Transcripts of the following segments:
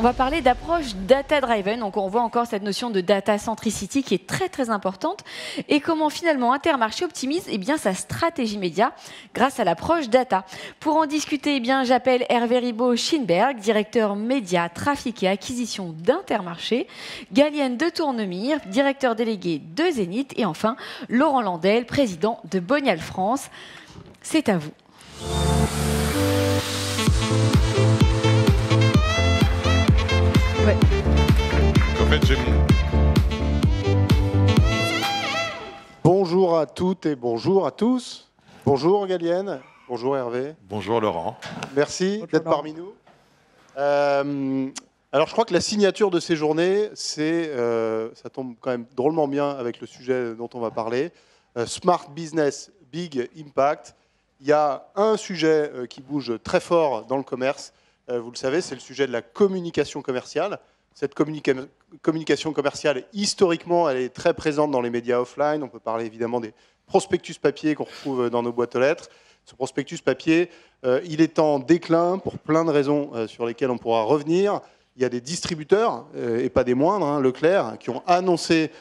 on va parler d'approche data-driven. Donc, on voit encore cette notion de data centricity qui est très, très importante. Et comment finalement Intermarché optimise sa stratégie média grâce à l'approche data. Pour en discuter, j'appelle Hervé Ribaud-Schinberg, directeur média, trafic et acquisition d'Intermarché, Galienne de Tournemire, directeur délégué de Zénith, et enfin Laurent Landel, président de Bonial France. C'est à vous. Ouais. En fait, j'ai mon... Bonjour à toutes et bonjour à tous. Bonjour Galienne, bonjour Hervé. Bonjour Laurent. Merci d'être parmi nous. Alors je crois que la signature de ces journées, ça tombe quand même drôlement bien avec le sujet dont on va parler. Smart Business, Big Impact. Il y a un sujet qui bouge très fort dans le commerce. Vous le savez, c'est le sujet de la communication commerciale. Cette communication commerciale, historiquement, elle est très présente dans les médias offline. On peut parler évidemment des prospectus papier qu'on retrouve dans nos boîtes aux lettres. Ce prospectus papier, il est en déclin pour plein de raisons sur lesquelles on pourra revenir. Il y a des distributeurs, et pas des moindres, Leclerc, qui ont annoncé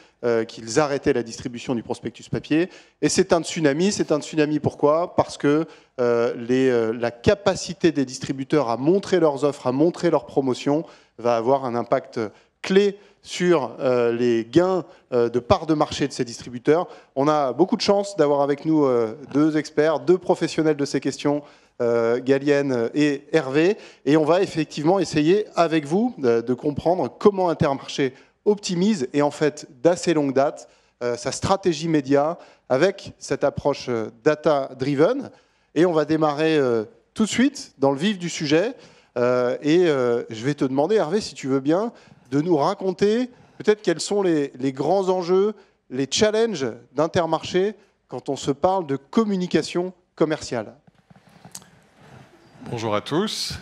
qu'ils arrêtaient la distribution du prospectus papier. Et c'est un tsunami. C'est un tsunami pourquoi ? Parce que la capacité des distributeurs à montrer leurs offres, à montrer leurs promotions, va avoir un impact clé sur les gains de part de marché de ces distributeurs. On a beaucoup de chance d'avoir avec nous deux experts, deux professionnels de ces questions, Galienne et Hervé. Et on va effectivement essayer avec vous de comprendre comment Intermarché optimise, et en fait d'assez longue date, sa stratégie média avec cette approche data-driven. Et on va démarrer tout de suite dans le vif du sujet. Je vais te demander, Hervé, si tu veux bien, de nous raconter peut-être quels sont les grands enjeux, les challenges d'Intermarché quand on se parle de communication commerciale. Bonjour à tous.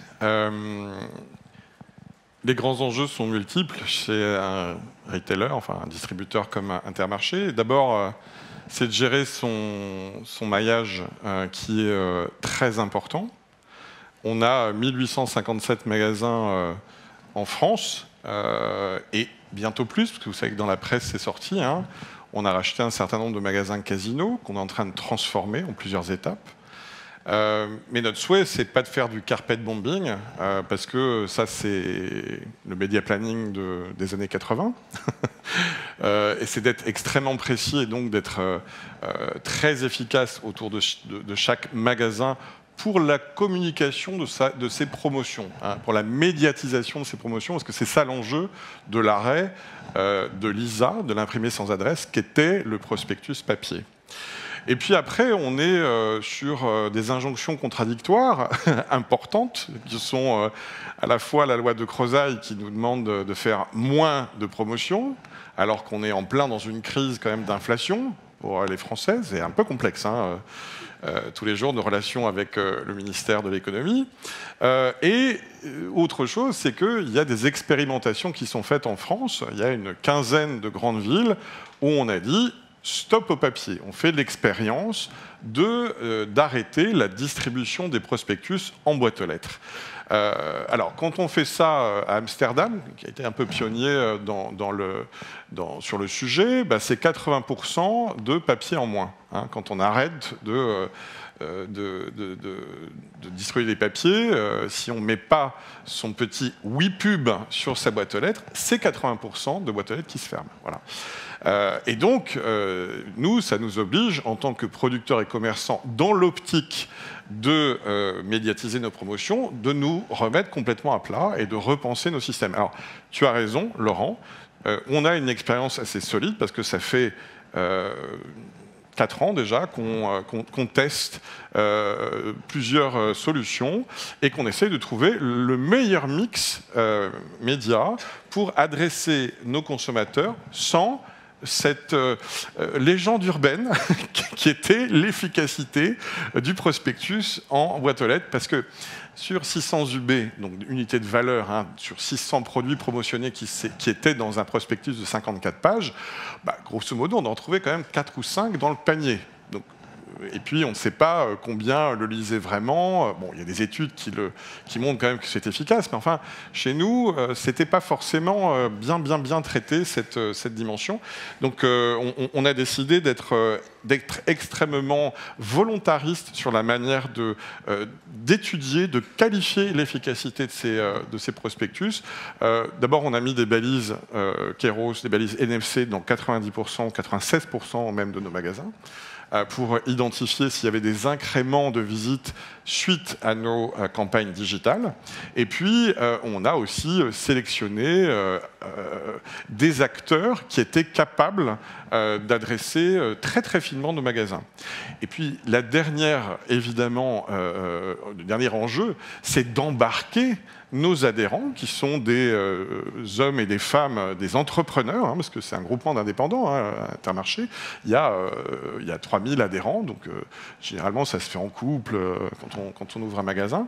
Les grands enjeux sont multiples chez un retailer, enfin un distributeur comme Intermarché. D'abord, c'est de gérer son maillage qui est très important. On a 1857 magasins en France et bientôt plus, parce que vous savez que dans la presse c'est sorti. On a racheté un certain nombre de magasins Casino qu'on est en train de transformer en plusieurs étapes. Mais notre souhait, c'est pas de faire du carpet bombing, parce que ça, c'est le media planning des années 80. Et c'est d'être extrêmement précis et donc d'être très efficace autour de chaque magasin pour la communication de ses promotions, pour la médiatisation de ses promotions, parce que c'est ça l'enjeu de l'arrêt de l'ISA, de l'imprimé sans adresse, qui était le prospectus papier. Et puis après, on est sur des injonctions contradictoires importantes, qui sont à la fois la loi de Crozaille qui nous demande de faire moins de promotions, alors qu'on est en plein dans une crise quand même d'inflation pour les Français. C'est un peu complexe, tous les jours de relations avec le ministère de l'économie. Et autre chose, c'est qu'il y a des expérimentations qui sont faites en France. Il y a une quinzaine de grandes villes où on a dit stop au papier. On fait l'expérience d'arrêter la distribution des prospectus en boîte aux lettres. Alors, quand on fait ça à Amsterdam, qui a été un peu pionnier sur le sujet, c'est 80% de papier en moins. Quand on arrête de distribuer des papiers, si on ne met pas son petit oui pub sur sa boîte aux lettres, c'est 80% de boîtes aux lettres qui se ferment. Voilà. Et donc, nous, ça nous oblige, en tant que producteurs et commerçants, dans l'optique de médiatiser nos promotions, de nous remettre complètement à plat et de repenser nos systèmes. Alors, tu as raison, Laurent, on a une expérience assez solide parce que ça fait 4 ans déjà qu'on teste plusieurs solutions et qu'on essaye de trouver le meilleur mix média pour adresser nos consommateurs sans cette légende urbaine qui était l'efficacité du prospectus en boîte aux lettres, parce que sur 600 UB, donc unité de valeur, sur 600 produits promotionnés qui étaient dans un prospectus de 54 pages, grosso modo, on en trouvait quand même 4 ou 5 dans le panier. Donc, et puis, on ne sait pas combien le lisaient vraiment. Bon, il y a des études qui montrent quand même que c'est efficace, mais enfin, chez nous, c'était pas forcément bien traité, cette dimension. Donc, on a décidé d'être extrêmement volontariste sur la manière d'étudier, de qualifier l'efficacité de ces prospectus. D'abord, on a mis des balises Kairos, des balises NFC dans 90%, 96% même de nos magasins, pour identifier s'il y avait des incréments de visites suite à nos campagnes digitales. Et puis, on a aussi sélectionné des acteurs qui étaient capables d'adresser très finement nos magasins. Et puis, la dernière, évidemment, le dernier enjeu, c'est d'embarquer nos adhérents, qui sont des hommes et des femmes, des entrepreneurs, hein, parce que c'est un groupement d'indépendants, hein, Intermarché. Il y a 3000 adhérents, donc généralement ça se fait en couple quand on ouvre un magasin.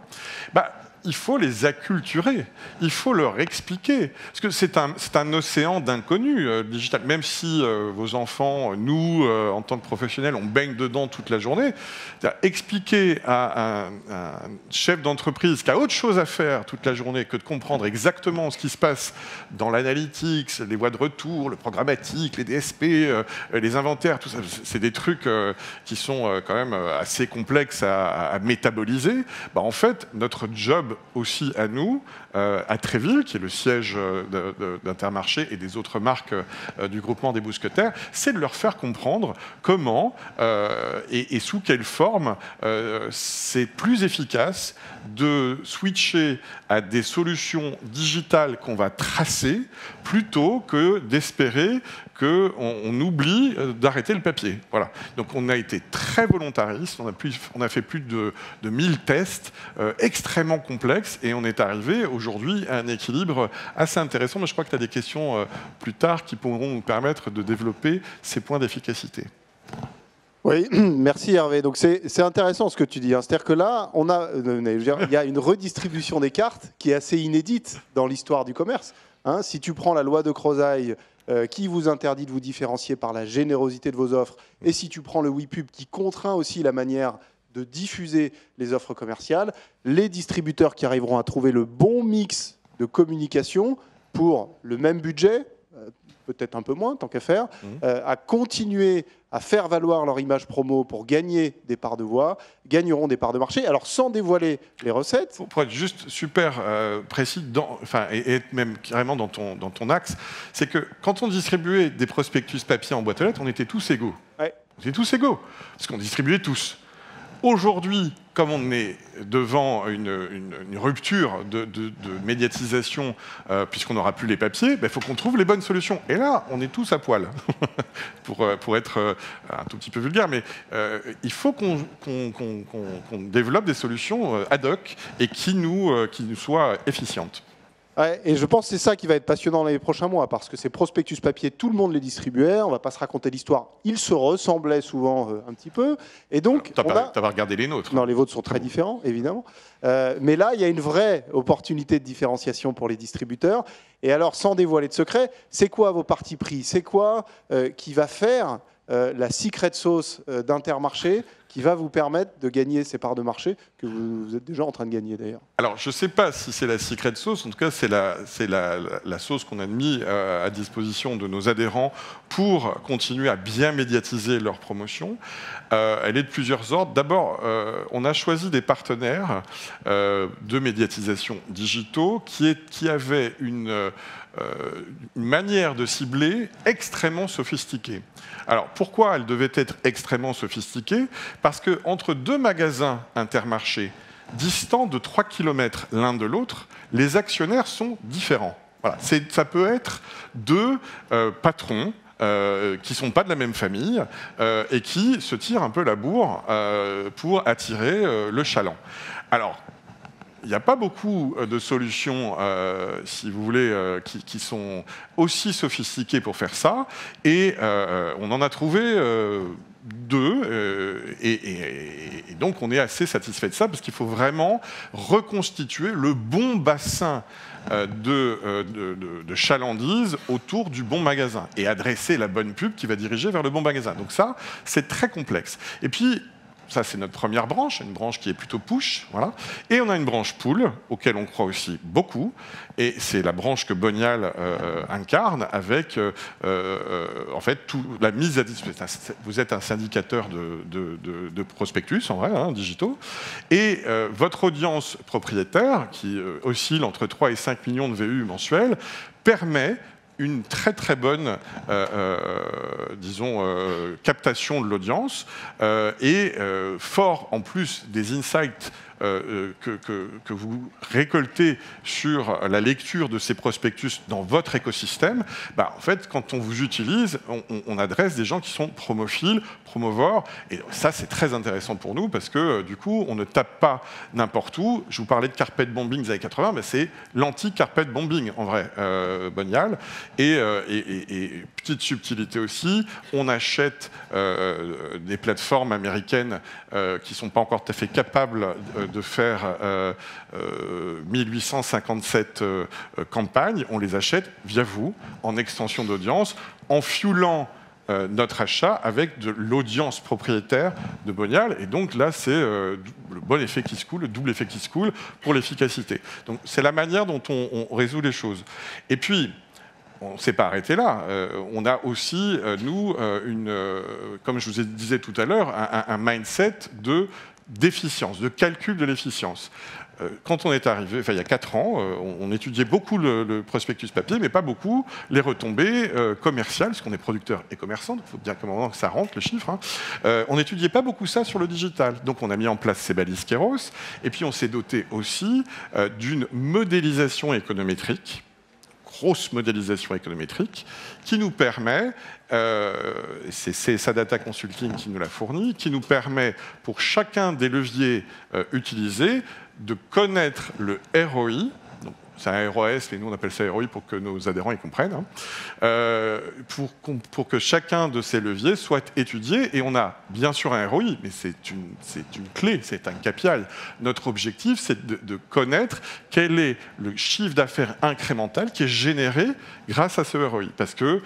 Il faut les acculturer, il faut leur expliquer, parce que c'est un océan d'inconnus digital. Même si vos enfants, nous, en tant que professionnels, on baigne dedans toute la journée, expliquer à un chef d'entreprise qui a autre chose à faire toute la journée que de comprendre exactement ce qui se passe dans l'analytics, les voies de retour, le programmatique, les DSP, les inventaires, tout ça, c'est des trucs qui sont quand même assez complexes à métaboliser. En fait, notre job aussi à nous, à Tréville, qui est le siège d'Intermarché et des autres marques du groupement des Mousquetaires, c'est de leur faire comprendre comment et sous quelle forme c'est plus efficace de switcher à des solutions digitales qu'on va tracer plutôt que d'espérer qu'on oublie d'arrêter le papier. Voilà. Donc on a été très volontariste, on a fait plus de 1000 tests extrêmement complexes et on est arrivé aujourd'hui à un équilibre assez intéressant. Mais je crois que tu as des questions plus tard qui pourront nous permettre de développer ces points d'efficacité. Oui, merci Hervé. Donc c'est intéressant ce que tu dis. Hein. C'est-à-dire que là, il y a une redistribution des cartes qui est assez inédite dans l'histoire du commerce. Hein. Si tu prends la loi de Crozaille qui vous interdit de vous différencier par la générosité de vos offres, et si tu prends le WePub qui contraint aussi la manière de diffuser les offres commerciales, les distributeurs qui arriveront à trouver le bon mix de communication pour le même budget, peut-être un peu moins, tant qu'à faire, à continuer à faire valoir leur image promo pour gagner des parts de voix, gagneront des parts de marché. Alors, sans dévoiler les recettes... Pour être juste super précis, et être même carrément dans ton axe, c'est que quand on distribuait des prospectus papier en boîte aux lettres, on était tous égaux. Ouais. On était tous égaux, parce qu'on distribuait tous. Aujourd'hui, comme on est devant une rupture de médiatisation, puisqu'on n'aura plus les papiers, il faut qu'on trouve les bonnes solutions. Et là, on est tous à poil, pour être un tout petit peu vulgaire, mais il faut qu'on développe des solutions ad hoc et qui nous soient efficientes. Ouais, et je pense que c'est ça qui va être passionnant dans les prochains mois, parce que ces prospectus papier, tout le monde les distribuait, on ne va pas se raconter l'histoire, ils se ressemblaient souvent un petit peu, et donc... T'as pas regardé les nôtres. Non, les vôtres sont très différents, évidemment, mais là, il y a une vraie opportunité de différenciation pour les distributeurs, et alors, sans dévoiler de secret, c'est quoi vos partis pris? C'est quoi qui va faire la secret sauce d'Intermarché qui va vous permettre de gagner ces parts de marché que vous êtes déjà en train de gagner d'ailleurs? Alors, je ne sais pas si c'est la secret sauce, en tout cas, c'est la sauce qu'on a mis à disposition de nos adhérents pour continuer à bien médiatiser leur promotion. Elle est de plusieurs ordres. D'abord, on a choisi des partenaires de médiatisation digitaux qui avaient une manière de cibler extrêmement sophistiquée. Alors, pourquoi elle devait être extrêmement sophistiquée? Parce qu'entre deux magasins Intermarché distants de 3 km l'un de l'autre, les actionnaires sont différents. Voilà. Ça peut être deux patrons qui ne sont pas de la même famille et qui se tirent un peu la bourre pour attirer le chaland. Alors, il n'y a pas beaucoup de solutions, si vous voulez, qui sont aussi sophistiquées pour faire ça. Et on en a trouvé d'eux, et donc on est assez satisfait de ça, parce qu'il faut vraiment reconstituer le bon bassin de chalandise autour du bon magasin, et adresser la bonne pub qui va diriger vers le bon magasin. Donc ça, c'est très complexe. Et puis, ça, c'est notre première branche, une branche qui est plutôt push. Voilà. Et on a une branche pull, auquel on croit aussi beaucoup. Et c'est la branche que Bonial incarne avec, en fait, la mise à disposition. Vous êtes un syndicateur de prospectus, en vrai, hein, digitaux. Et votre audience propriétaire, qui oscille entre 3 et 5 millions de VU mensuels, permet une très très bonne, disons, captation de l'audience et fort en plus des insights que vous récoltez sur la lecture de ces prospectus dans votre écosystème, en fait, quand on vous utilise, on adresse des gens qui sont promophiles, promovores, et ça, c'est très intéressant pour nous, parce que, du coup, on ne tape pas n'importe où. Je vous parlais de carpet bombing des années 80, mais c'est l'anti-carpet bombing, en vrai, Bonial. Et petite subtilité aussi, on achète des plateformes américaines qui ne sont pas encore tout à fait capables de faire 1857 campagnes, on les achète via vous, en extension d'audience, en fuelant notre achat avec de l'audience propriétaire de Bonial. Et donc là, c'est le bon effet qui se coule, le double effet qui se coule pour l'efficacité. Donc c'est la manière dont on résout les choses. Et puis, on ne s'est pas arrêté là. On a aussi, nous, comme je vous disais tout à l'heure, un mindset d'efficience, de calcul de l'efficience. Quand on est arrivé, il y a 4 ans, on étudiait beaucoup le prospectus papier, mais pas beaucoup les retombées commerciales, parce qu'on est producteur et commerçant, il faut bien comment que ça rentre, le chiffre. Hein. On n'étudiait pas beaucoup ça sur le digital. Donc on a mis en place ces balises Kéros, et puis on s'est doté aussi d'une modélisation économétrique, grosse modélisation économétrique, qui nous permet, c'est Sadata Consulting qui nous l'a fourni, qui nous permet pour chacun des leviers utilisés de connaître le ROI. C'est un ROS, mais nous on appelle ça ROI pour que nos adhérents y comprennent, hein, pour que chacun de ces leviers soit étudié. Et on a bien sûr un ROI, mais c'est une clé, c'est un KPI. Notre objectif, c'est de connaître quel est le chiffre d'affaires incrémental qui est généré grâce à ce ROI. Parce que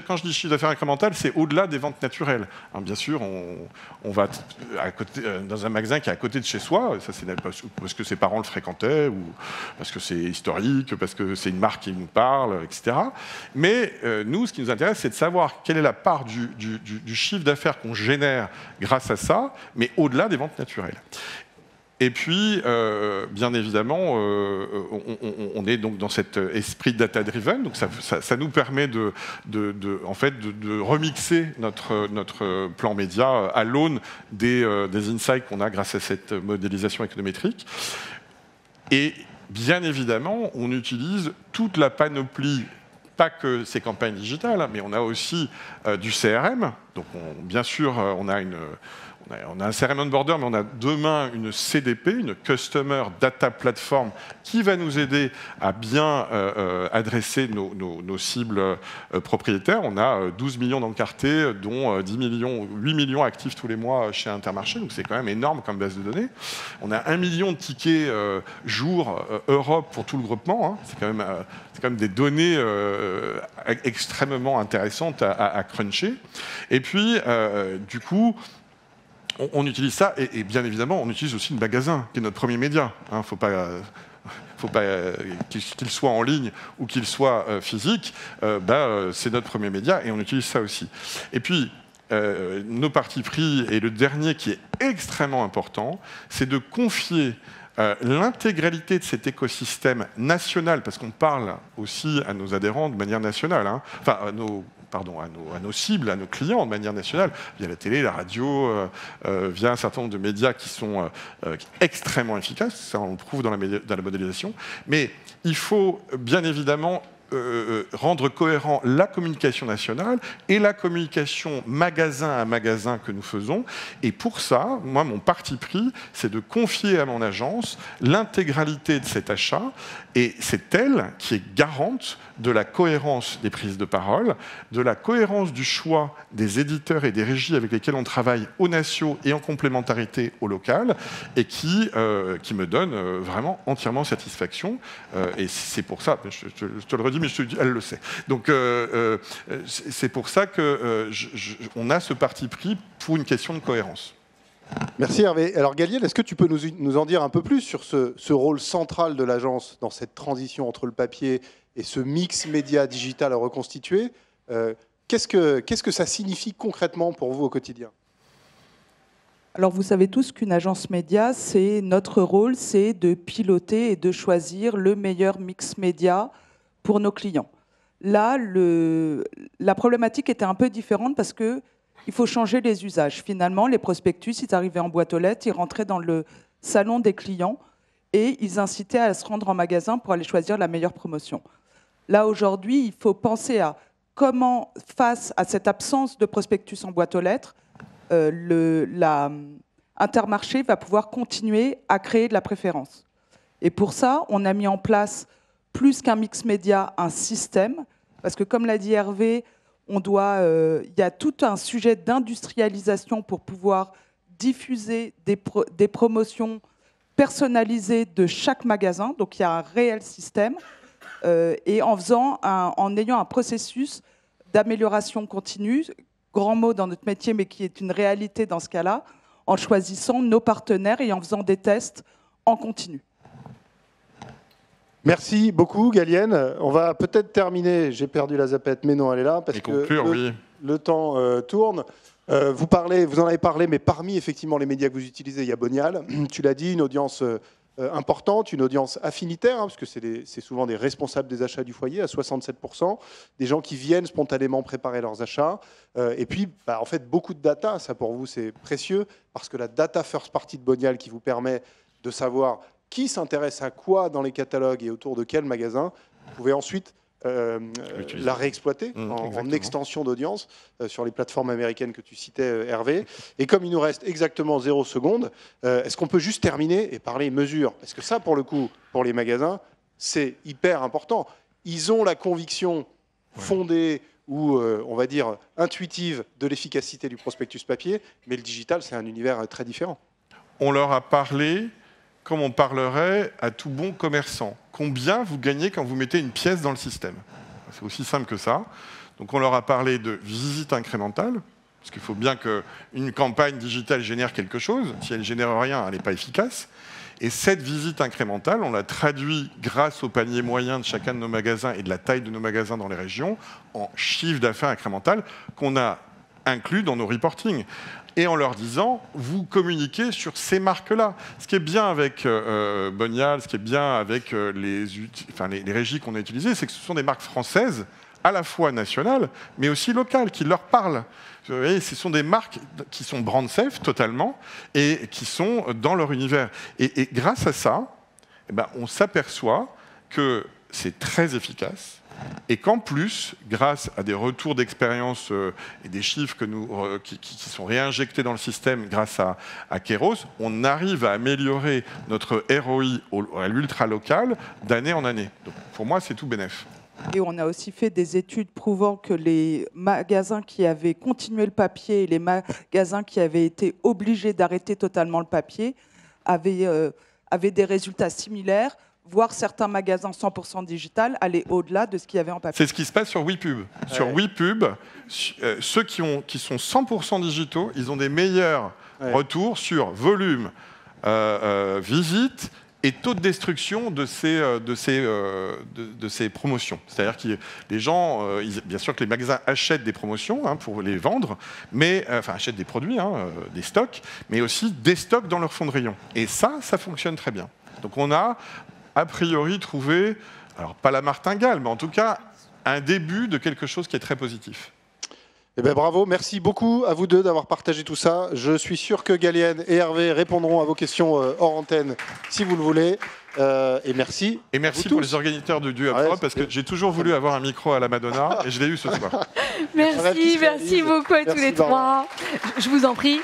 quand je dis chiffre d'affaires incrémental, c'est au-delà des ventes naturelles. Hein, bien sûr, on va à côté, dans un magasin qui est à côté de chez soi, ça c'est parce que ses parents le fréquentaient ou parce que c'est historique, parce que c'est une marque qui nous parle, etc. Mais nous, ce qui nous intéresse, c'est de savoir quelle est la part du chiffre d'affaires qu'on génère grâce à ça, mais au-delà des ventes naturelles. Et puis, bien évidemment, on est donc dans cet esprit data-driven, donc ça nous permet en fait, de remixer notre plan média à l'aune des insights qu'on a grâce à cette modélisation économétrique. Et bien évidemment, on utilise toute la panoplie, pas que ces campagnes digitales, mais on a aussi du CRM. Donc, bien sûr, on a un CRM onboarder, mais on a demain une CDP, une Customer Data Platform, qui va nous aider à bien adresser nos cibles propriétaires. On a 12 millions d'encartés, dont 8 millions actifs tous les mois chez Intermarché, donc c'est quand même énorme comme base de données. On a 1 million de tickets jour Europe pour tout le groupement. Hein. C'est quand même des données extrêmement intéressantes à cruncher. Et puis, du coup, on utilise ça, et bien évidemment, on utilise aussi le magasin, qui est notre premier média. Hein, faut pas qu'il soit en ligne ou qu'il soit physique, c'est notre premier média, et on utilise ça aussi. Et puis, nos partis pris, et le dernier qui est extrêmement important, c'est de confier l'intégralité de cet écosystème national, parce qu'on parle aussi à nos adhérents de manière nationale, hein, enfin à nos cibles, à nos clients de manière nationale, via la télé, la radio, via un certain nombre de médias qui sont extrêmement efficaces, ça on le prouve dans la modélisation, mais il faut bien évidemment rendre cohérent la communication nationale et la communication magasin à magasin que nous faisons. Et pour ça, moi, mon parti pris, c'est de confier à mon agence l'intégralité de cet achat, et c'est elle qui est garante de la cohérence des prises de parole, de la cohérence du choix des éditeurs et des régies avec lesquels on travaille au national et en complémentarité au local, et qui me donne vraiment entièrement satisfaction. Et c'est pour ça, je te le redis, mais elle le sait. Donc c'est pour ça qu'on a ce parti pris pour une question de cohérence. Merci Hervé. Alors Galienne, est-ce que tu peux nous en dire un peu plus sur ce rôle central de l'agence dans cette transition entre le papier et ce mix média digital à reconstituer? Qu'est-ce que ça signifie concrètement pour vous au quotidien? Alors vous savez tous qu'une agence média, c'est notre rôle, c'est de piloter et de choisir le meilleur mix média pour nos clients. Là, la problématique était un peu différente parce que il faut changer les usages. Finalement, les prospectus, ils arrivaient en boîte aux lettres, ils rentraient dans le salon des clients et ils incitaient à se rendre en magasin pour aller choisir la meilleure promotion. Là, aujourd'hui, il faut penser à comment, face à cette absence de prospectus en boîte aux lettres, Intermarché va pouvoir continuer à créer de la préférence. Et pour ça, on a mis en place, plus qu'un mix média, un système, parce que comme l'a dit Hervé, il y a tout un sujet d'industrialisation pour pouvoir diffuser des promotions personnalisées de chaque magasin. Donc il y a un réel système. Et en ayant un processus d'amélioration continue, grand mot dans notre métier, mais qui est une réalité dans ce cas-là, en choisissant nos partenaires et en faisant des tests en continu. Merci beaucoup, Galienne. On va peut-être terminer. J'ai perdu la zapette, mais non, elle est là, parce que le temps tourne. Vous en avez parlé, mais parmi effectivement les médias que vous utilisez, il y a Bonial. Tu l'as dit, une audience importante, une audience affinitaire, parce que c'est souvent des responsables des achats du foyer, à 67%, des gens qui viennent spontanément préparer leurs achats. Et puis, en fait, beaucoup de data, ça pour vous c'est précieux, parce que la data first party de Bonial qui vous permet de savoir qui s'intéresse à quoi dans les catalogues et autour de quel magasin, vous pouvez ensuite la réexploiter en extension d'audience sur les plateformes américaines que tu citais, Hervé. Et comme il nous reste exactement 0 seconde, est-ce qu'on peut juste terminer et parler mesures? Parce que ça, pour le coup, pour les magasins, c'est hyper important. Ils ont la conviction fondée ou, on va dire, intuitive de l'efficacité du prospectus papier, mais le digital, c'est un univers très différent. On leur a parlé comme on parlerait à tout bon commerçant. Combien vous gagnez quand vous mettez une pièce dans le système? C'est aussi simple que ça. Donc on leur a parlé de visite incrémentale, parce qu'il faut bien qu'une campagne digitale génère quelque chose. Si elle ne génère rien, elle n'est pas efficace. Et cette visite incrémentale, on l'a traduit grâce au panier moyen de chacun de nos magasins et de la taille de nos magasins dans les régions en chiffre d'affaires incrémental qu'on a inclus dans nos reportings. Et en leur disant, vous communiquez sur ces marques-là. Ce qui est bien avec Bonial, ce qui est bien avec les régies qu'on a utilisées, c'est que ce sont des marques françaises, à la fois nationales, mais aussi locales, qui leur parlent. Vous voyez, ce sont des marques qui sont brand safe totalement et qui sont dans leur univers. Et grâce à ça, on s'aperçoit que c'est très efficace. Et qu'en plus, grâce à des retours d'expérience et des chiffres qui sont réinjectés dans le système grâce à Kairos, on arrive à améliorer notre ROI à l'ultra-local d'année en année. Donc, pour moi, c'est tout bénef. Et on a aussi fait des études prouvant que les magasins qui avaient continué le papier et les magasins qui avaient été obligés d'arrêter totalement le papier avaient des résultats similaires, voire certains magasins 100% digital aller au-delà de ce qu'il y avait en papier. C'est ce qui se passe sur WePub. Sur WePub, ceux qui sont 100% digitaux, ils ont des meilleurs retours sur volume, visite et taux de destruction de ces promotions. C'est-à-dire que les gens, bien sûr que les magasins achètent des promotions pour les vendre, mais achètent des produits, des stocks, mais aussi des stocks dans leur fonds de rayon. Et ça fonctionne très bien. Donc on a a priori trouvé, alors pas la martingale, mais en tout cas un début de quelque chose qui est très positif. Eh bien, bravo, merci beaucoup à vous deux d'avoir partagé tout ça. Je suis sûr que Galienne et Hervé répondront à vos questions hors antenne si vous le voulez. Et merci. Et merci pour les organisateurs du Hub parce que j'ai toujours voulu avoir un micro à la Madonna et je l'ai eu ce soir. Merci beaucoup à tous les trois. Je vous en prie.